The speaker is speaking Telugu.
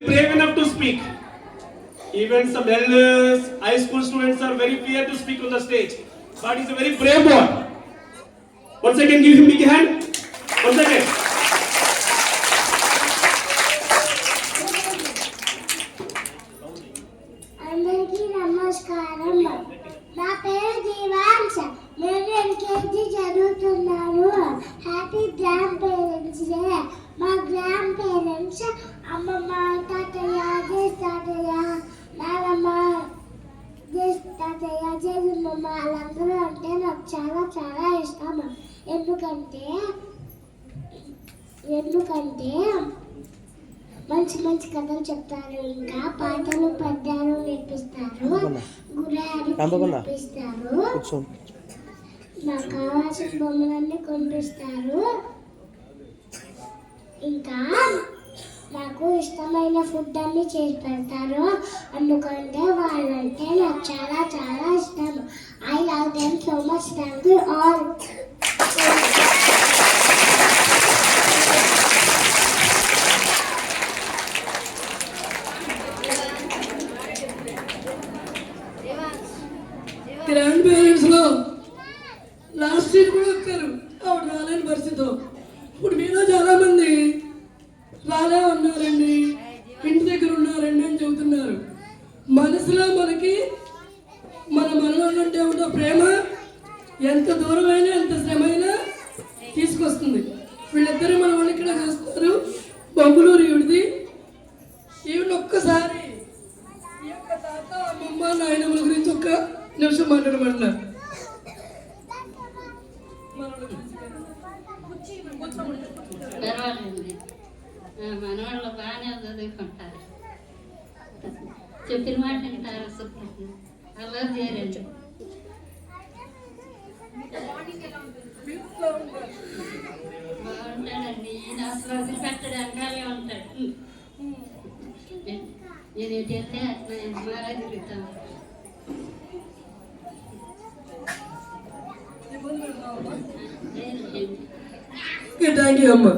brave enough to speak. Even some elders, high school students are very fear to speak on the stage. But he's a very brave boy. Once again, give him a big hand. Once again. అందరికీ నమస్కారం. నా పేరు దీవాంశ. నేను ఎల్కేజీ చదువుతున్నాను. Happy grand parents day. మా గ్రాండ్ పేరెంట్స్ అమ్మమ్మ, తాతయ్య, తాతయ్య, నానమ్మ, తాతయ్య, జేజమ్మమ్మ వాళ్ళందరూ అంటే నాకు చాలా చాలా ఇష్టం. ఎందుకంటే మంచి మంచి కథలు చెప్తారు, ఇంకా పాటలు పద్యాలు నేర్పిస్తారు, గుర్రాలు నేర్పిస్తారు, నాకు కావాల్సిన బొమ్మలన్నీ కొనిపిస్తారు. ఇంకా నాకు ఇష్టమైన ఫుడ్ అన్ని చేసి పెడతారు. ఎందుకంటే వాళ్ళంటే నాకు చాలా చాలా ఇష్టం. I love them so much. Thank you all. Grand పేరెంట్స్లో లాస్ట్ ఇయర్ కూడా వచ్చారు, ఆవిడ రాలేని పరిస్థితి. ఇప్పుడు మీలో చాలామంది రాలే ఉన్నారండి, ఇంటి దగ్గర ఉన్నారండి అని చెబుతున్నారు. మనసులో మనకి మన మనలోంటే ఉన్న ప్రేమ ఎంత దూరమైనా ఎంత శ్రమైనా తీసుకొస్తుంది. వీళ్ళిద్దరూ మన వాళ్ళు ఇక్కడ చేస్తారు. బొంగులూరు ఈవిడిది. ఈవిడ ఒక్కసారి ఈ యొక్క తాత, అమ్మమ్మ, నాయనమ్మల గురించి ఒక్క నిమిషం మాట్లాడమన్నారు. మనవాళ్ళు బాగానే చదువుకుంటారు, చెప్పిన మాట వింటారు, అలా చేరండి. బాగుంటాడండి, ఈయన అసలు వదిలిపెట్టడానికి అలాగే ఉంటాడు. నేను ఎటు వెళ్తే అట్లా బాగా తిరుగుతాను. థ్యాంక్ యూ అమ్మ.